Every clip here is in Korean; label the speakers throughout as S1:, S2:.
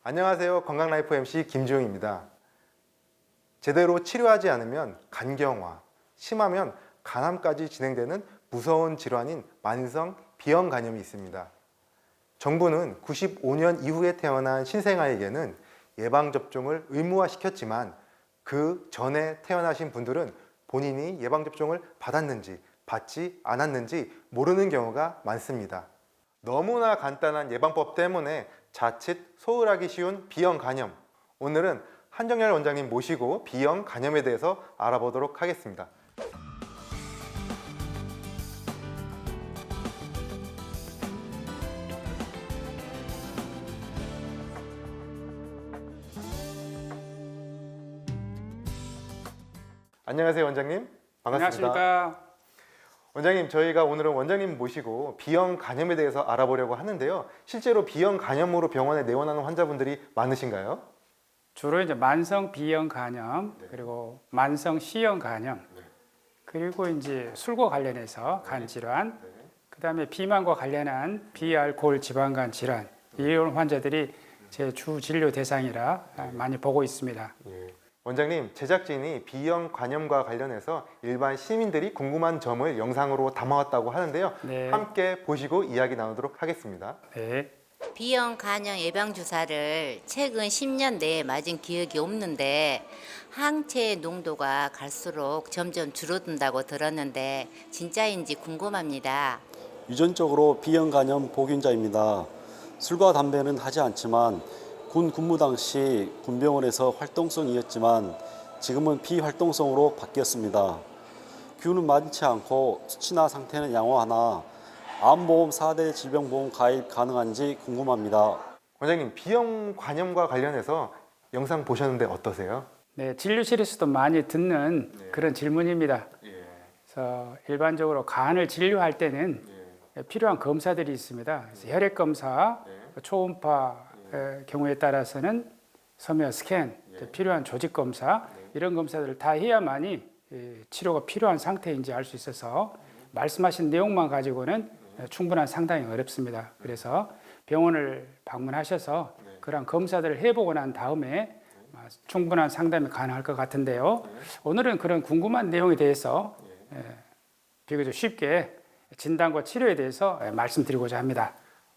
S1: 안녕하세요. 건강라이프 MC 김지용입니다. 제대로 치료하지 않으면 간경화, 심하면 간암까지 진행되는 무서운 질환인 만성 비형 간염이 있습니다. 정부는 95년 이후에 태어난 신생아에게는 예방접종을 의무화시켰지만 그 전에 태어나신 분들은 본인이 예방접종을 받았는지 받지 않았는지 모르는 경우가 많습니다. 너무나 간단한 예방법 때문에 자칫 소홀하기 쉬운 비형 간염. 오늘은 한정열 원장님 모시고 비형 간염에 대해서 알아보도록 하겠습니다. 안녕하세요, 원장님. 반갑습니다.
S2: 안녕하십니까.
S1: 원장님, 저희가 오늘은 원장님 모시고 비형 간염에 대해서 알아보려고 하는데요. 실제로 비형 간염으로 병원에 내원하는 환자분들이 많으신가요?
S2: 주로 이제 만성 비형 간염, 그리고 만성 C형 간염, 그리고 이제 술과 관련해서 간 질환, 그다음에 비만과 관련한 비알코올 지방간 질환, 이런 환자들이 제 주 진료 대상이라 많이 보고 있습니다.
S1: 원장님, 제작진이 비형 간염과 관련해서 일반 시민들이 궁금한 점을 영상으로 담아왔다고 하는데요.
S2: 네.
S1: 함께 보시고 이야기 나누도록 하겠습니다.
S2: 네.
S3: 비형 간염 예방 주사를 최근 10년 내에 맞은 기억이 없는데 항체의 농도가 갈수록 점점 줄어든다고 들었는데 진짜인지 궁금합니다.
S4: 유전적으로 비형 간염 보균자입니다. 술과 담배는 하지 않지만 군 근무 당시 군병원에서 활동성이었지만 지금은 비활동성으로 바뀌었습니다. 균은 많지 않고 수치나 상태는 양호하나 암보험 4대 질병보험 가입 가능한지 궁금합니다.
S1: 원장님, 비형 간염과 관련해서 영상 보셨는데 어떠세요?
S2: 네, 진료실에서도 많이 듣는 그런 질문입니다. 그래서 일반적으로 간을 진료할 때는 필요한 검사들이 있습니다. 그래서 혈액 검사, 초음파 경우에 따라서는 섬유 스캔, 필요한 조직 검사 이런 검사들을 다 해야만이 치료가 필요한 상태인지 알 수 있어서 말씀하신 내용만 가지고는 충분한 상당히 어렵습니다. 그래서 병원을 방문하셔서 그런 검사들을 해보고 난 다음에 충분한 상담이 가능할 것 같은데요. 오늘은 그런 궁금한 내용에 대해서 비교적 쉽게 진단과 치료에 대해서 말씀드리고자 합니다.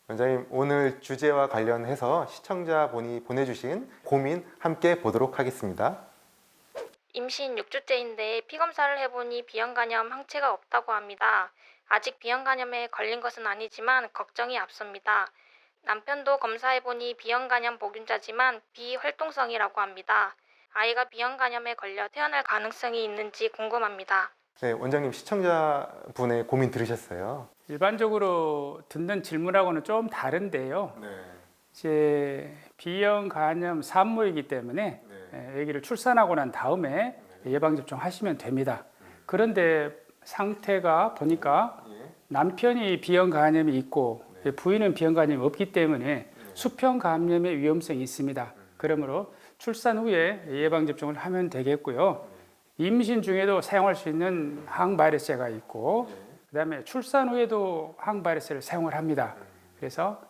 S1: 원장님, 오늘 주제와 관련해서 시청자분이 보내주신 고민 함께 보도록 하겠습니다.
S5: 임신 6주째인데 피검사를 해보니 비형 간염 항체가 없다고 합니다. 아직 비형 간염에 걸린 것은 아니지만 걱정이 앞섭니다. 남편도 검사해보니 비형 간염 보균자지만 비활동성이라고 합니다. 아이가 비형 간염에 걸려 태어날 가능성이 있는지 궁금합니다.
S1: 네, 원장님, 시청자분의 고민 들으셨어요?
S2: 일반적으로 듣는 질문하고는 좀 다른데요. 이제 비형 간염 산모이기 때문에 아기를 출산하고 난 다음에 예방접종 하시면 됩니다. 그런데 상태가 보니까 남편이 비형 간염이 있고 부인은 비형 간염이 없기 때문에 수평 감염의 위험성이 있습니다. 그러므로 출산 후에 예방접종을 하면 되겠고요. 임신 중에도 사용할 수 있는 항바이러스제가 있고 그다음에 출산 후에도 항바이러스를 사용을 합니다. 그래서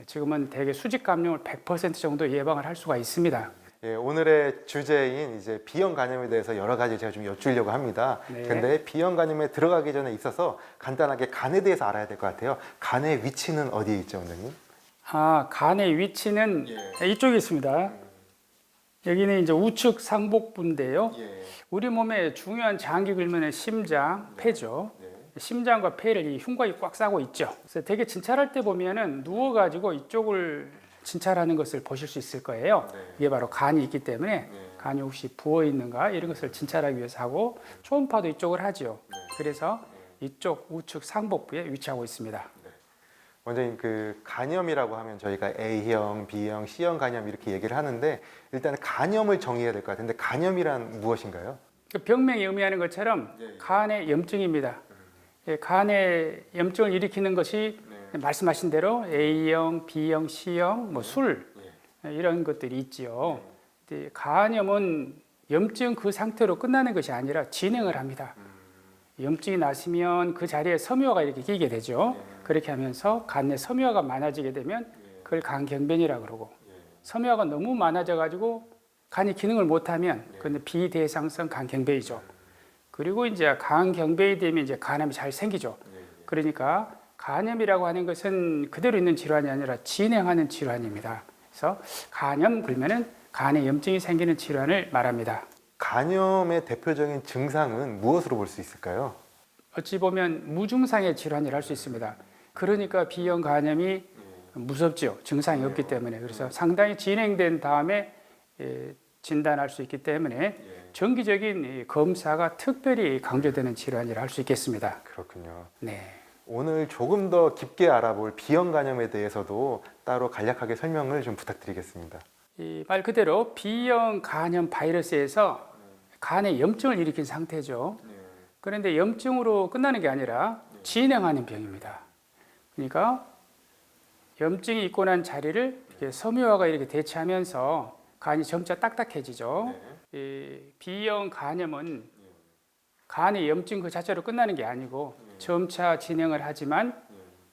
S2: 지금은 대개 수직 감염을 100% 정도 예방을 할 수가 있습니다.
S1: 예, 오늘의 주제인 이제 비형 간염에 대해서 여러 가지 제가 좀 여쭈려고 합니다.
S2: 네.
S1: 근데 비형 간염에 들어가기 전에 있어서 간단하게 간에 대해서 알아야 될 것 같아요. 간의 위치는 어디에 있죠, 원장님?
S2: 간의 위치는 이쪽에 있습니다. 여기는 이제 우측 상복부인데요. 우리 몸의 중요한 장기 글면의 심장, 폐죠. 심장과 폐를 이 흉곽이 꽉 싸고 있죠. 그래서 되게 진찰할 때 보면은 누워가지고 이쪽을 진찰하는 것을 보실 수 있을 거예요. 이게 바로 간이 있기 때문에 간이 혹시 부어 있는가 이런 것을 진찰하기 위해서 하고 초음파도 이쪽을 하죠. 그래서 이쪽 우측 상복부에 위치하고 있습니다.
S1: 원장님, 그 간염이라고 하면 저희가 A형, B형, C형 간염 이렇게 얘기를 하는데 일단 간염을 정의해야 될 것 같은데 간염이란 무엇인가요?
S2: 그 병명이 의미하는 것처럼 간의 염증입니다. 간의 염증을 일으키는 것이 말씀하신 대로 A형, B형, C형, 술 이런 것들이 있지요. 간염은 염증 그 상태로 끝나는 것이 아니라 진행을 합니다. 염증이 나시면 그 자리에 섬유화가 이렇게 끼게 되죠. 그렇게 하면서 간 내 섬유화가 많아지게 되면 그걸 간경변이라고 그러고 섬유화가 너무 많아져 가지고 간이 기능을 못하면 그건 비대상성 간경배이죠. 그리고 이제 간경배이 되면 이제 간암이 잘 생기죠. 그러니까 간염이라고 하는 것은 그대로 있는 질환이 아니라 진행하는 질환입니다. 그래서 간염 그러면은 간에 염증이 생기는 질환을 말합니다.
S1: 간염의 대표적인 증상은 무엇으로 볼 수 있을까요?
S2: 어찌 보면 무증상의 질환이라 할 수 있습니다. 그러니까 B형 간염이 무섭지요. 증상이 없기 때문에. 그래서 상당히 진행된 다음에 진단할 수 있기 때문에 정기적인 이 검사가 특별히 강조되는 질환이라 할 수 있겠습니다.
S1: 그렇군요.
S2: 네.
S1: 오늘 조금 더 깊게 알아볼 B형 간염에 대해서도 따로 간략하게 설명을 좀 부탁드리겠습니다.
S2: 이 말 그대로 B형 간염 바이러스에서 간에 염증을 일으킨 상태죠. 그런데 염증으로 끝나는 게 아니라 진행하는 병입니다. 그러니까 염증이 있고 난 자리를 이렇게 섬유화가 이렇게 대체하면서 간이 점차 딱딱해지죠. 이 B형 간염은 간의 염증 그 자체로 끝나는 게 아니고 점차 진행을 하지만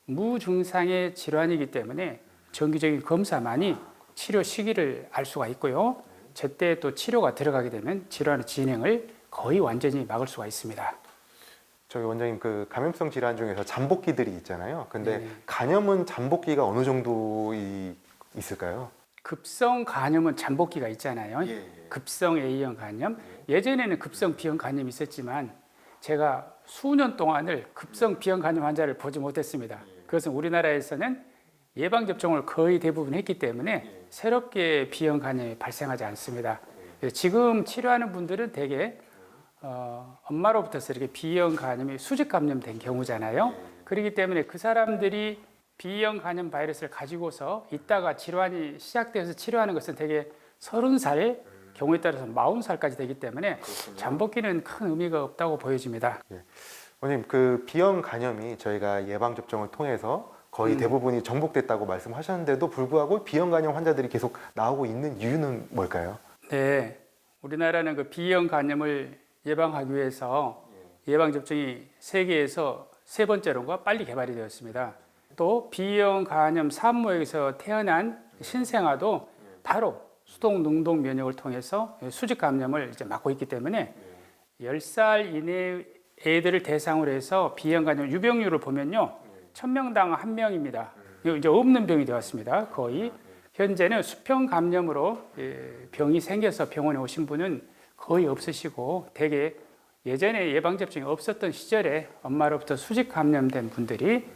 S2: 무증상의 질환이기 때문에 정기적인 검사만이 치료 시기를 알 수가 있고요. 제때 또 치료가 들어가게 되면 질환의 진행을 거의 완전히 막을 수가 있습니다.
S1: 저희 원장님 그 감염성 질환 중에서 잠복기들이 있잖아요. 근데
S2: 네.
S1: 간염은 잠복기가 어느 정도 있을까요?
S2: 급성 간염은 잠복기가 있잖아요. 급성 A형 간염. 예전에는 급성 B형 간염이 있었지만 제가 수년 동안을 급성 B형 간염 환자를 보지 못했습니다. 그것은 우리나라에서는 예방 접종을 거의 대부분 했기 때문에 새롭게 B형 간염이 발생하지 않습니다. 지금 치료하는 분들은 대개 엄마로부터서 이렇게 B형 간염이 수직 감염된 경우잖아요. 그렇기 때문에 그 사람들이 B형 간염 바이러스를 가지고서 있다가 질환이 시작돼서 치료하는 것은 대개 30살, 경우에 따라서 40살까지 되기 때문에 잠복기는 큰 의미가 없다고 보여집니다.
S1: 원장님 그 B형 간염이 저희가 예방 접종을 통해서 거의 대부분이 정복됐다고 말씀하셨는데도 불구하고 B형 간염 환자들이 계속 나오고 있는 이유는 뭘까요?
S2: 네, 우리나라는 그 B형 간염을 예방하기 위해서 예방 접종이 세계에서 세 번째로가 빨리 개발이 되었습니다. 또 B형 간염 산모에게서 태어난 신생아도 바로 수동 능동 면역을 통해서 수직 감염을 이제 막고 있기 때문에 10살 이내 애들을 대상으로 해서 B형 간염 유병률을 보면요. 1000명당 1명입니다. 이제 없는 병이 되었습니다. 거의 현재는 수평 감염으로 병이 생겨서 병원에 오신 분은 거의 없으시고 대개 예전에 예방 접종이 없었던 시절에 엄마로부터 수직 감염된 분들이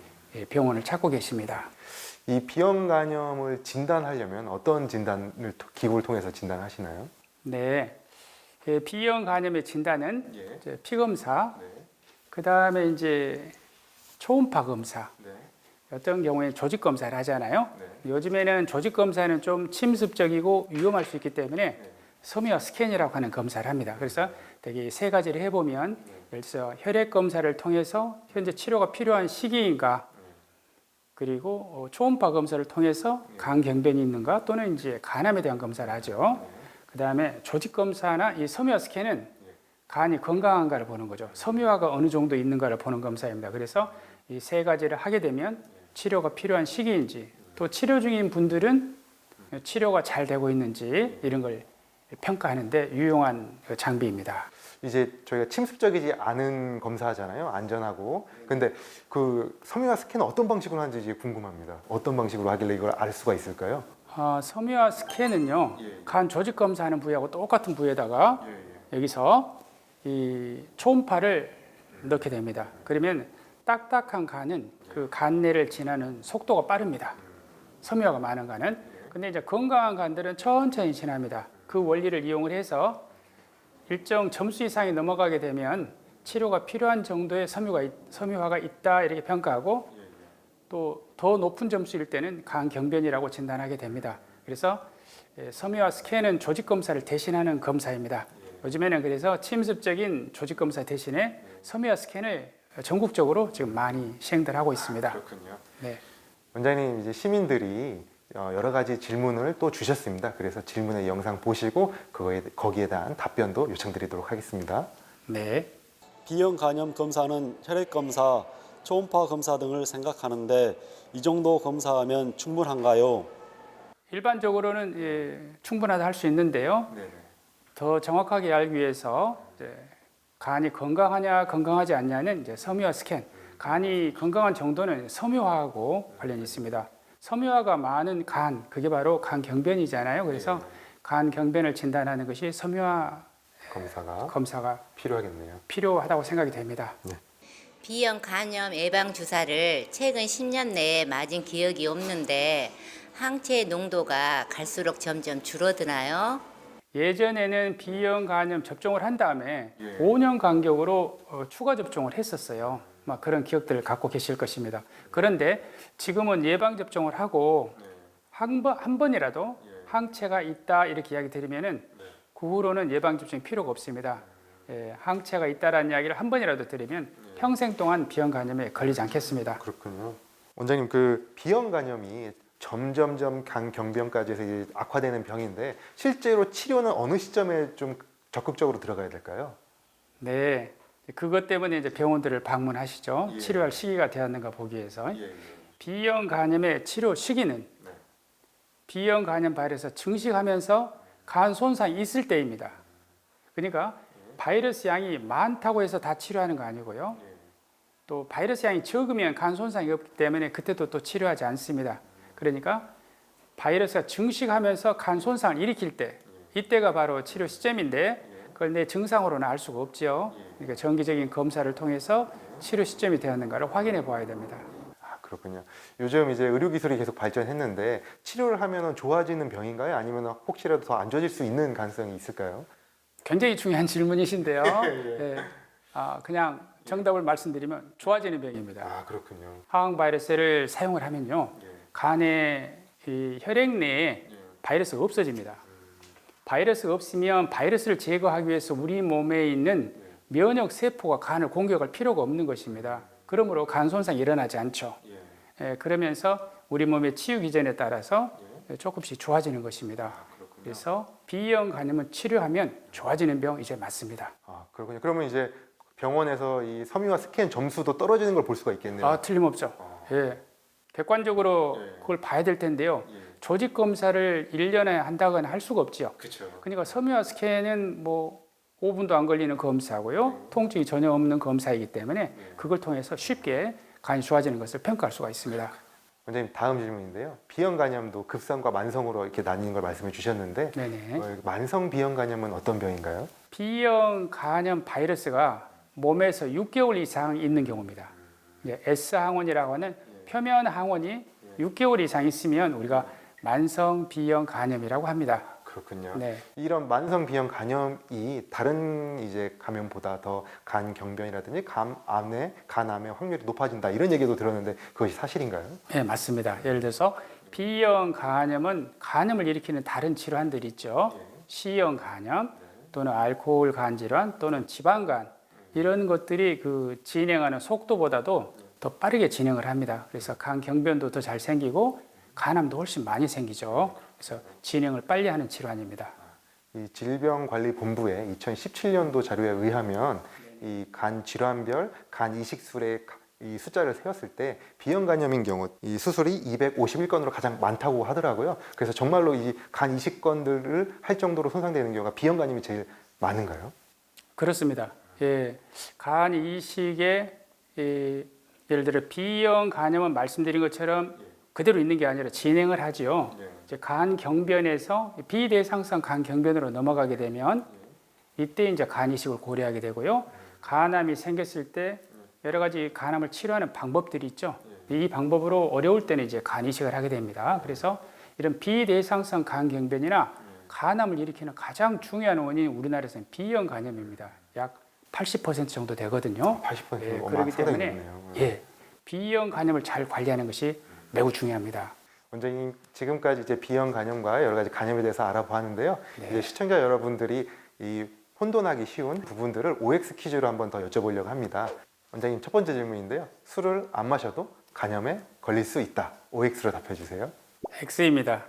S2: 병원을 찾고 계십니다.
S1: 이 B형 간염을 진단하려면 어떤 진단을 기구를 통해서 진단하시나요?
S2: 네, B형 간염의 진단은 이제 피 검사, 그 다음에 이제 초음파 검사, 어떤 경우에 조직 검사를 하잖아요. 요즘에는 조직 검사는 좀 침습적이고 위험할 수 있기 때문에 섬유화 스캔이라고 하는 검사를 합니다. 그래서 되게 세 가지를 해보면 예를 들어서 혈액 검사를 통해서 현재 치료가 필요한 시기인가, 그리고 초음파 검사를 통해서 간 경변이 있는가 또는 이제 간암에 대한 검사를 하죠. 그 다음에 조직 검사나 이 섬유화 스캔은 간이 건강한가를 보는 거죠. 섬유화가 어느 정도 있는가를 보는 검사입니다. 그래서 이 세 가지를 하게 되면 치료가 필요한 시기인지 또 치료 중인 분들은 치료가 잘 되고 있는지 이런 걸 평가하는데 유용한 장비입니다.
S1: 이제 저희가 침습적이지 않은 검사하잖아요. 안전하고. 근데 그 섬유화 스캔은 어떤 방식으로 하는지 궁금합니다. 어떤 방식으로 하길래 이걸 알 수가 있을까요?
S2: 섬유화 스캔은요. 간 조직 검사하는 부위하고 똑같은 부위에다가 여기서 이 초음파를 넣게 됩니다. 그러면 딱딱한 간은 그 간내를 지나는 속도가 빠릅니다. 섬유화가 많은 간은. 근데 이제 건강한 간들은 천천히 지납니다. 그 원리를 이용을 해서 일정 점수 이상이 넘어가게 되면 치료가 필요한 정도의 섬유화가 있다 이렇게 평가하고 또 더 높은 점수일 때는 간 경변이라고 진단하게 됩니다. 그래서 섬유화 스캔은 조직 검사를 대신하는 검사입니다. 요즘에는 그래서 침습적인 조직 검사 대신에 섬유화 스캔을 전국적으로 지금 많이 시행들 하고 있습니다.
S1: 그렇군요.
S2: 네.
S1: 원장님 이제 시민들이 여러 가지 질문을 또 주셨습니다. 그래서 질문의 영상 보시고 거기에 대한 답변도 요청드리도록 하겠습니다.
S2: 네.
S4: B형 간염 검사는 혈액 검사, 초음파 검사 등을 생각하는데 이 정도 검사하면 충분한가요?
S2: 일반적으로는 충분하다 할 수 있는데요. 더 정확하게 알기 위해서 이제 간이 건강하냐 건강하지 않냐는 이제 섬유화 스캔. 간이 건강한 정도는 섬유화하고 관련이 있습니다. 섬유화가 많은 간, 그게 바로 간 경변이잖아요. 그래서 간 경변을 진단하는 것이 섬유화 검사가
S1: 필요하겠네요.
S2: 필요하다고 생각이 됩니다.
S3: B형 간염 예방 주사를 최근 10년 내에 맞은 기억이 없는데 항체 농도가 갈수록 점점 줄어드나요?
S2: 예전에는 B형 간염 접종을 한 다음에 5년 간격으로 추가 접종을 했었어요. 막 그런 기억들을 갖고 계실 것입니다. 그런데 지금은 예방 접종을 하고 한 번이라도 항체가 있다 이렇게 이야기 드리면은 그 후로는 예방 접종이 필요가 없습니다. 항체가 있다라는 이야기를 한 번이라도 드리면 평생 동안 B형 간염에 걸리지 않겠습니다.
S1: 그렇군요. 원장님, 그 B형 간염이 점점점 간 경변까지 해서 이제 악화되는 병인데 실제로 치료는 어느 시점에 좀 적극적으로 들어가야 될까요?
S2: 네, 그것 때문에 이제 병원들을 방문하시죠. 치료할 시기가 되었는가 보기 위해서. B형 간염의 치료 시기는 B형 간염 바이러스 증식하면서 간 손상이 있을 때입니다. 그러니까 바이러스 양이 많다고 해서 다 치료하는 거 아니고요. 또 바이러스 양이 적으면 간 손상이 없기 때문에 그때도 또 치료하지 않습니다. 그러니까 바이러스가 증식하면서 간 손상을 일으킬 때 이때가 바로 치료 시점인데 그걸 내 증상으로는 알 수가 없죠. 그러니까 정기적인 검사를 통해서 치료 시점이 되었는가를 확인해 봐야 됩니다.
S1: 아, 그렇군요. 요즘 이제 의료 기술이 계속 발전했는데 치료를 하면 좋아지는 병인가요? 아니면 혹시라도 더 안 좋아질 수 있는 가능성이 있을까요?
S2: 굉장히 중요한 질문이신데요. 그냥 정답을 말씀드리면 좋아지는 병입니다.
S1: 아, 그렇군요.
S2: 항 바이러스를 사용을 하면요, 간의 이 혈액 내에 바이러스가 없어집니다. 바이러스가 없으면 바이러스를 제거하기 위해서 우리 몸에 있는 면역 세포가 간을 공격할 필요가 없는 것입니다. 그러므로 간 손상이 일어나지 않죠. 그러면서 우리 몸의 치유 기전에 따라서 조금씩 좋아지는 것입니다. 그래서 B형 간염은 치료하면 좋아지는 병 이제 맞습니다.
S1: 아, 그렇군요. 그러면 이제 병원에서 이 섬유화 스캔 점수도 떨어지는 걸 볼 수가 있겠네요.
S2: 아, 틀림없죠. 객관적으로 그걸 봐야 될 텐데요. 조직 검사를 1년에 한다거나 할 수가 없죠. 그러니까 섬유화 스캔은 뭐 5분도 안 걸리는 검사고요. 통증이 전혀 없는 검사이기 때문에 그걸 통해서 쉽게 간이 좋아지는 것을 평가할 수가 있습니다.
S1: 원장님, 다음 질문인데요. B형 간염도 급성과 만성으로 이렇게 나뉘는 걸 말씀해 주셨는데
S2: 네네.
S1: 만성 B형 간염은 어떤 병인가요?
S2: B형 간염 바이러스가 몸에서 6개월 이상 있는 경우입니다. S 항원이라고 하는 표면 항원이 6개월 이상 있으면 우리가 만성 B형 간염이라고 합니다.
S1: 그렇군요.
S2: 네.
S1: 이런 만성 B형 간염이 다른 이제 감염보다 더 간 경변이라든지 간암의 확률이 높아진다 이런 얘기도 들었는데 그것이 사실인가요?
S2: 네, 맞습니다. 예를 들어서 B형 간염은 간염을 일으키는 다른 질환들이 있죠. C형 간염 또는 알코올 간 질환 또는 지방간 이런 것들이 그 진행하는 속도보다도 더 빠르게 진행을 합니다. 그래서 간 경변도 더 잘 생기고 간암도 훨씬 많이 생기죠. 그래서 진행을 빨리 하는 질환입니다.
S1: 이 질병관리본부의 2017년도 자료에 의하면 이 간 질환별 간 이식술의 이 숫자를 세웠을 때 B형 간염인 경우 이 수술이 251건으로 가장 많다고 하더라고요. 그래서 정말로 이 간 이식건들을 할 정도로 손상되는 경우가 B형 간염이 제일 많은가요?
S2: 그렇습니다. 간 이식에 예를 들어 B형 간염은 말씀드린 것처럼 그대로 있는 게 아니라 진행을 하지요. 이제 간 경변에서 비대상성 간 경변으로 넘어가게 되면 이때 이제 간 이식을 고려하게 되고요. 간암이 생겼을 때 여러 가지 간암을 치료하는 방법들이 있죠. 이 방법으로 어려울 때는 이제 간 이식을 하게 됩니다. 그래서 이런 비대상성 간 경변이나 간암을 일으키는 가장 중요한 원인이 우리나라에서는 B형 간염입니다. 약 80% 정도 되거든요.
S1: 80%.
S2: 그렇기 때문에 B형 간염을 잘 관리하는 것이 매우 중요합니다.
S1: 원장님, 지금까지 이제 B형 간염과 여러 가지 간염에 대해서 알아보았는데요. 이제 시청자 여러분들이 이 혼돈하기 쉬운 부분들을 OX 퀴즈로 한번 더 여쭤보려고 합니다. 원장님, 첫 번째 질문인데요. 술을 안 마셔도 간염에 걸릴 수 있다. OX로 답해 주세요.
S2: X입니다.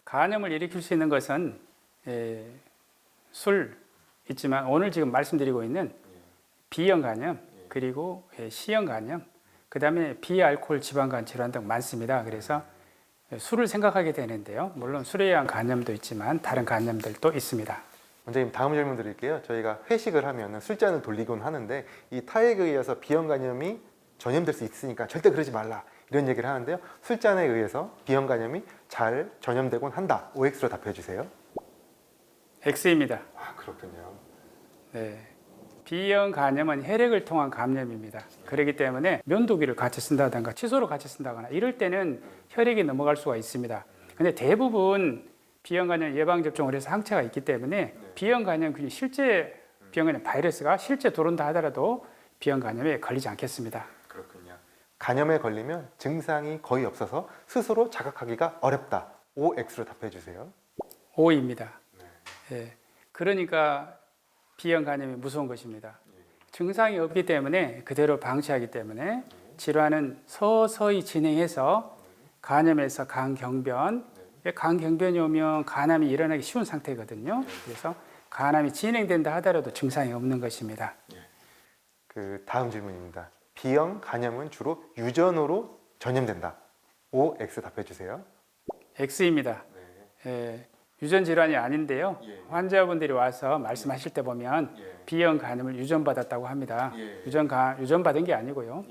S2: 간염을 일으킬 수 있는 것은 술 있지만 오늘 지금 말씀드리고 있는 B형 간염 그리고 C형 간염 그 다음에 비알코올 지방간 질환 등 많습니다. 그래서 술을 생각하게 되는데요. 물론 술에 의한 간염도 있지만 다른 간염들도 있습니다.
S1: 원장님 다음 질문 드릴게요. 저희가 회식을 하면 술잔을 돌리곤 하는데 이 타액에 의해서 비형 간염이 전염될 수 있으니까 절대 그러지 말라 이런 얘기를 하는데요. 술잔에 의해서 비형 간염이 잘 전염되곤 한다. OX로 답해 주세요.
S2: X입니다.
S1: 아, 그렇군요.
S2: 네. B형 간염은 혈액을 통한 감염입니다. 그렇기 때문에 면도기를 같이 쓴다든가 칫솔을 같이 쓴다거나 이럴 때는 혈액이 넘어갈 수가 있습니다. 근데 대부분 B형 간염 예방 접종을 해서 항체가 있기 때문에 B형 간염균이 실제 B형 간염 바이러스가 실제 들어온다 하더라도 B형 간염에 걸리지 않겠습니다.
S1: 그렇군요. 간염에 걸리면 증상이 거의 없어서 스스로 자각하기가 어렵다. OX로 답해 주세요.
S2: O입니다. 예. 그러니까 B형 간염이 무서운 것입니다. 증상이 없기 때문에 그대로 방치하기 때문에 질환은 서서히 진행해서 간염에서 간경변, 간경변이 오면 간암이 일어나기 쉬운 상태거든요. 그래서 간암이 진행된다 하더라도 증상이 없는 것입니다.
S1: 그 다음 질문입니다. B형 간염은 주로 유전으로 전염된다. OX 답해 주세요.
S2: X입니다. 예. 유전 질환이 아닌데요. 환자분들이 와서 말씀하실 때 보면 B형 간염을 유전받았다고 합니다. 유전받은 게 아니고요.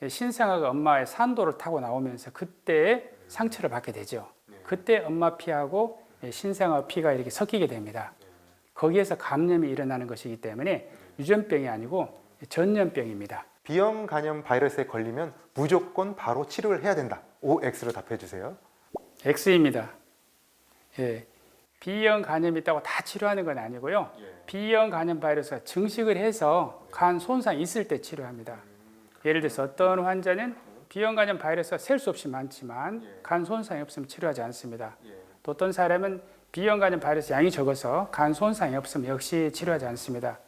S2: 신생아가 엄마의 산도를 타고 나오면서 그때 상처를 받게 되죠. 그때 엄마 피하고 신생아 피가 이렇게 섞이게 됩니다. 거기에서 감염이 일어나는 것이기 때문에 유전병이 아니고 전염병입니다.
S1: B형 간염 바이러스에 걸리면 무조건 바로 치료를 해야 된다. OX로 답해 주세요.
S2: X입니다. 예. B형 간염이 있다고 다 치료하는 건 아니고요. B형 간염 바이러스가 증식을 해서 간 손상이 있을 때 치료합니다. 예를 들어서 어떤 환자는 B형 간염 바이러스가 셀 수 없이 많지만 간 손상이 없으면 치료하지 않습니다. 또 어떤 사람은 B형 간염 바이러스 양이 적어서 간 손상이 없으면 역시 치료하지 않습니다.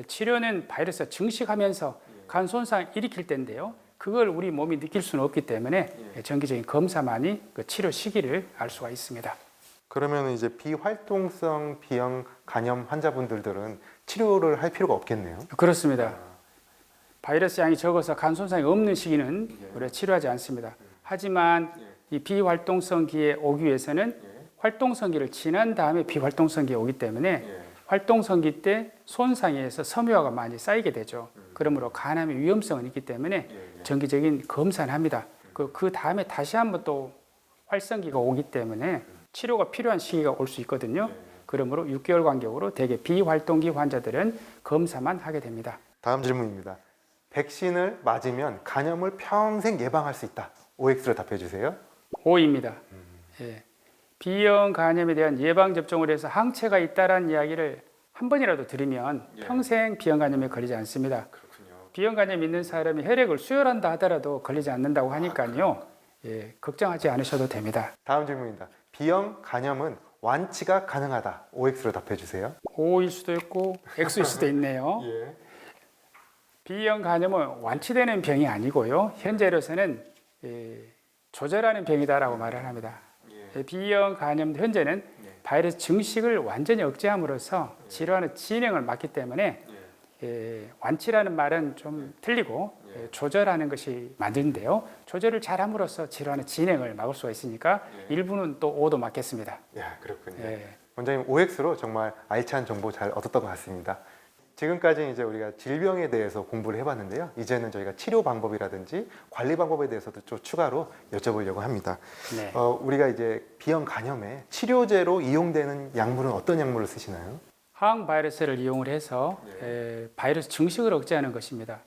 S2: 치료는 바이러스가 증식하면서 간 손상을 일으킬 때인데요. 그걸 우리 몸이 느낄 수는 없기 때문에 정기적인 검사만이 그 치료 시기를 알 수가 있습니다.
S1: 그러면 이제 비활동성 B형 간염 환자분들은 치료를 할 필요가 없겠네요.
S2: 그렇습니다. 바이러스 양이 적어서 간 손상이 없는 시기는 우리가 치료하지 않습니다. 하지만 이 비활동성기에 오기 위해서는 활동성기를 지난 다음에 비활동성기에 오기 때문에 활동성기 때 손상에서 섬유화가 많이 쌓이게 되죠. 그러므로 간암의 위험성은 있기 때문에 정기적인 검사를 합니다. 그 다음에 다시 한번 또 활성기가 오기 때문에 치료가 필요한 시기가 올 수 있거든요. 그러므로 6개월 간격으로 대개 비활동기 환자들은 검사만 하게 됩니다.
S1: 다음 질문입니다. 백신을 맞으면 간염을 평생 예방할 수 있다. OX로 답해 주세요.
S2: O입니다. 예. B형 간염에 대한 예방 접종을 해서 항체가 있다라는 이야기를 한 번이라도 들으면 평생 B형 간염에 걸리지 않습니다. B형 간염 있는 사람이 혈액을 수혈한다 하더라도 걸리지 않는다고 하니까요. 걱정하지 않으셔도 됩니다.
S1: 다음 질문입니다. B형 간염은 완치가 가능하다. OX로 답해 주세요.
S2: O일 수도 있고 X일 수도 있네요. B형 간염은 완치되는 병이 아니고요. 현재로서는 조절하는 병이다라고 말을 합니다. B형 간염 현재는 바이러스 증식을 완전히 억제함으로써 질환의 진행을 막기 때문에 완치라는 말은 좀 틀리고 조절하는 것이 맞는데요. 조절을 잘함으로써 질환의 진행을 막을 수가 있으니까 일부는 또 오도 맞겠습니다.
S1: 그렇군요. 원장님 OX로 정말 알찬 정보 잘 얻었던 것 같습니다. 지금까지 이제 우리가 질병에 대해서 공부를 해봤는데요. 이제는 저희가 치료 방법이라든지 관리 방법에 대해서도 좀 추가로 여쭤보려고 합니다.
S2: 네.
S1: 우리가 이제 B형 간염에 치료제로 이용되는 약물은 어떤 약물을 쓰시나요?
S2: 항바이러스를 이용을 해서 바이러스 증식을 억제하는 것입니다.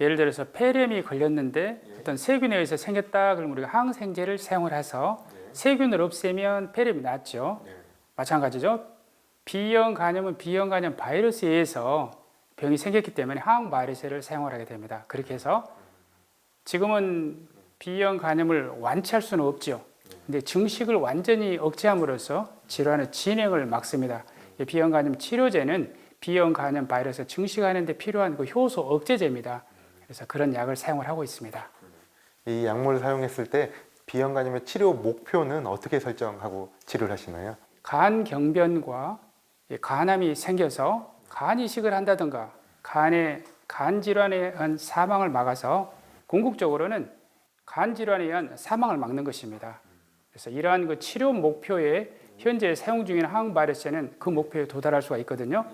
S2: 예를 들어서 폐렴이 걸렸는데 어떤 세균에 의해서 생겼다 그러면 우리가 항생제를 사용을 해서 세균을 없애면 폐렴이 낫죠. 마찬가지죠. B형 간염은 B형 간염 바이러스에 의해서 병이 생겼기 때문에 항바이러스를 사용을 하게 됩니다. 그렇게 해서 지금은 B형 간염을 완치할 수는 없죠. 근데 증식을 완전히 억제함으로써 질환의 진행을 막습니다. B형 간염 치료제는 B형 간염 바이러스 증식하는 데 필요한 그 효소 억제제입니다. 그래서 그런 약을 사용을 하고 있습니다.
S1: 이 약물을 사용했을 때 B형 간염의 치료 목표는 어떻게 설정하고 치료를 하시나요?
S2: 간 경변과 간암이 생겨서 간 이식을 한다든가 간의 간 질환에 의한 사망을 막아서 궁극적으로는 간 질환에 의한 사망을 막는 것입니다. 그래서 이러한 그 치료 목표에 현재 사용 중인 항바이러스제는 그 목표에 도달할 수가 있거든요.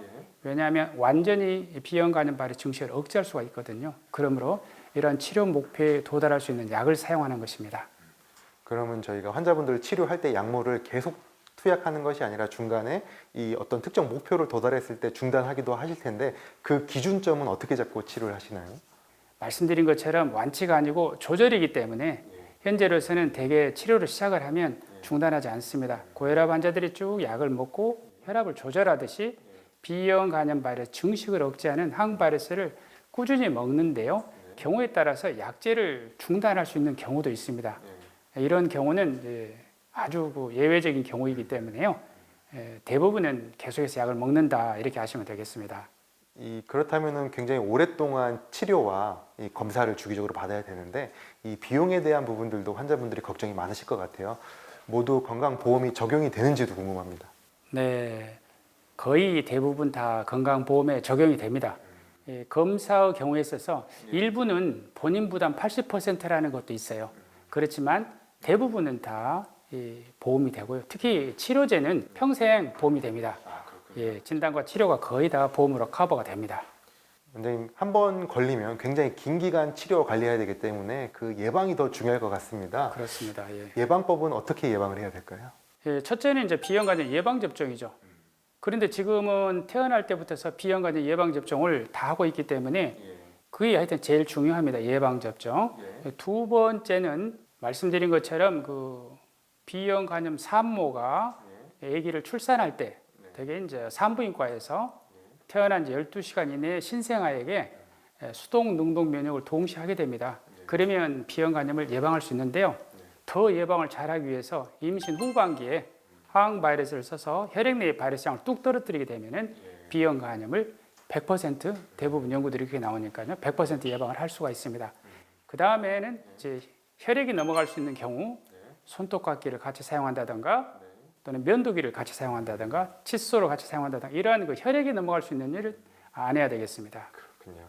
S2: 왜냐하면 완전히 비형 간염 바이러스 증식을 억제할 수가 있거든요. 그러므로 이러한 치료 목표에 도달할 수 있는 약을 사용하는 것입니다.
S1: 그러면 저희가 환자분들 치료할 때 약물을 계속 투약하는 것이 아니라 중간에 이 어떤 특정 목표를 도달했을 때 중단하기도 하실 텐데 그 기준점은 어떻게 잡고 치료를 하시나요?
S2: 말씀드린 것처럼 완치가 아니고 조절이기 때문에 현재로서는 대개 치료를 시작을 하면 중단하지 않습니다. 고혈압 환자들이 쭉 약을 먹고 혈압을 조절하듯이 비형 간염 바이러스 증식을 억제하는 항바이러스를 꾸준히 먹는데요. 경우에 따라서 약제를 중단할 수 있는 경우도 있습니다. 이런 경우는 아주 예외적인 경우이기 때문에요. 대부분은 계속해서 약을 먹는다 이렇게 하시면 되겠습니다.
S1: 그렇다면은 굉장히 오랫동안 치료와 이 검사를 주기적으로 받아야 되는데 이 비용에 대한 부분들도 환자분들이 걱정이 많으실 것 같아요. 모두 건강보험이 적용이 되는지도 궁금합니다.
S2: 네, 거의 대부분 다 건강보험에 적용이 됩니다. 검사의 경우에 있어서 일부는 본인 부담 80%라는 것도 있어요. 그렇지만 대부분은 다 보험이 되고요. 특히 치료제는 평생 보험이 됩니다. 진단과 치료가 거의 다 보험으로 커버가 됩니다.
S1: 원장님, 한 번 걸리면 굉장히 긴 기간 치료 관리해야 되기 때문에 그 예방이 더 중요할 것 같습니다.
S2: 그렇습니다.
S1: 예방법은 어떻게 예방을 해야 될까요?
S2: 첫째는 이제 비형 간염 예방 접종이죠. 그런데 지금은 태어날 때부터서 비형 간염 예방 접종을 다 하고 있기 때문에 그게 하여튼 제일 중요합니다. 예방 접종. 두 번째는 말씀드린 것처럼 그 비형 간염 산모가 아기를 출산할 때 되게 이제 산부인과에서 태어난 지 12시간 이내에 신생아에게 수동 능동 면역을 동시에 하게 됩니다. 그러면 비형 간염을 예방할 수 있는데요. 더 예방을 잘하기 위해서 임신 후반기에 항바이러스를 써서 혈액 내의 바이러스 양을 뚝 떨어뜨리게 되면은 비형 간염을 100% 대부분 연구들이 그렇게 나오니까요. 100% 예방을 할 수가 있습니다. 그 다음에는 이제 혈액이 넘어갈 수 있는 경우 손톱깎이를 같이 사용한다든가 또는 면도기를 같이 사용한다든가 칫솔을 같이 사용한다든가 이러한 그 혈액이 넘어갈 수 있는 일을 안 해야 되겠습니다.
S1: 그렇군요.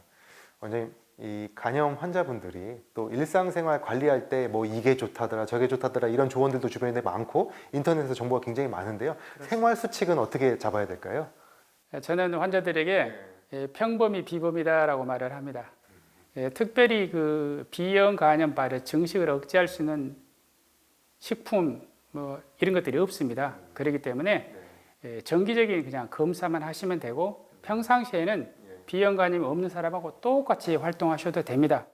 S1: 원장님, 이 간염 환자분들이 또 일상생활 관리할 때 뭐 이게 좋다더라 저게 좋다더라 이런 조언들도 주변에 많고 인터넷에서 정보가 굉장히 많은데요. 생활 수칙은 어떻게 잡아야 될까요?
S2: 저는 환자들에게 평범이 비범이다라고 말을 합니다. 특별히 그 비형 간염 바이러스 증식을 억제할 수 있는 식품 뭐 이런 것들이 없습니다. 그렇기 때문에 정기적인 그냥 검사만 하시면 되고 평상시에는 비형 간염이 없는 사람하고 똑같이 활동하셔도 됩니다.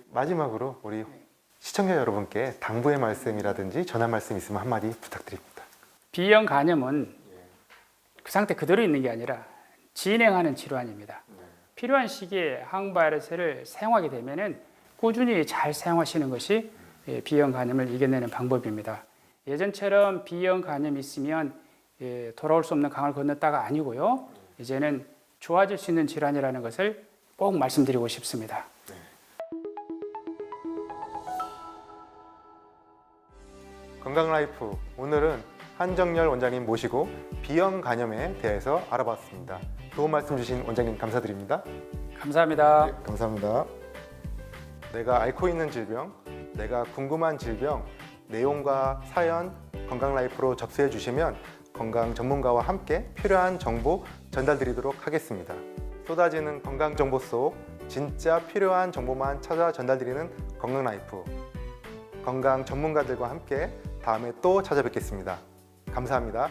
S1: 마지막으로 우리 시청자 여러분께 당부의 말씀이라든지 전할 말씀 있으면 한마디 부탁드립니다.
S2: 비형 간염은 그 상태 그대로 있는 게 아니라 진행하는 질환입니다. 필요한 시기에 항바이러스를 사용하게 되면은 꾸준히 잘 사용하시는 것이 비형 간염을 이겨내는 방법입니다. 예전처럼 비형 간염이 있으면 돌아올 수 없는 강을 건넜다가 아니고요. 이제는 좋아질 수 있는 질환이라는 것을 꼭 말씀드리고 싶습니다.
S1: 건강라이프 오늘은 한정열 원장님 모시고 비형 간염에 대해서 알아봤습니다. 도움 말씀 주신 원장님 감사드립니다.
S2: 감사합니다.
S1: 네, 감사합니다. 내가 앓고 있는 질병, 내가 궁금한 질병, 내용과 사연 건강라이프로 접수해 주시면 건강 전문가와 함께 필요한 정보 전달드리도록 하겠습니다. 쏟아지는 건강 정보 속 진짜 필요한 정보만 찾아 전달드리는 건강라이프. 건강 전문가들과 함께 다음에 또 찾아뵙겠습니다. 감사합니다.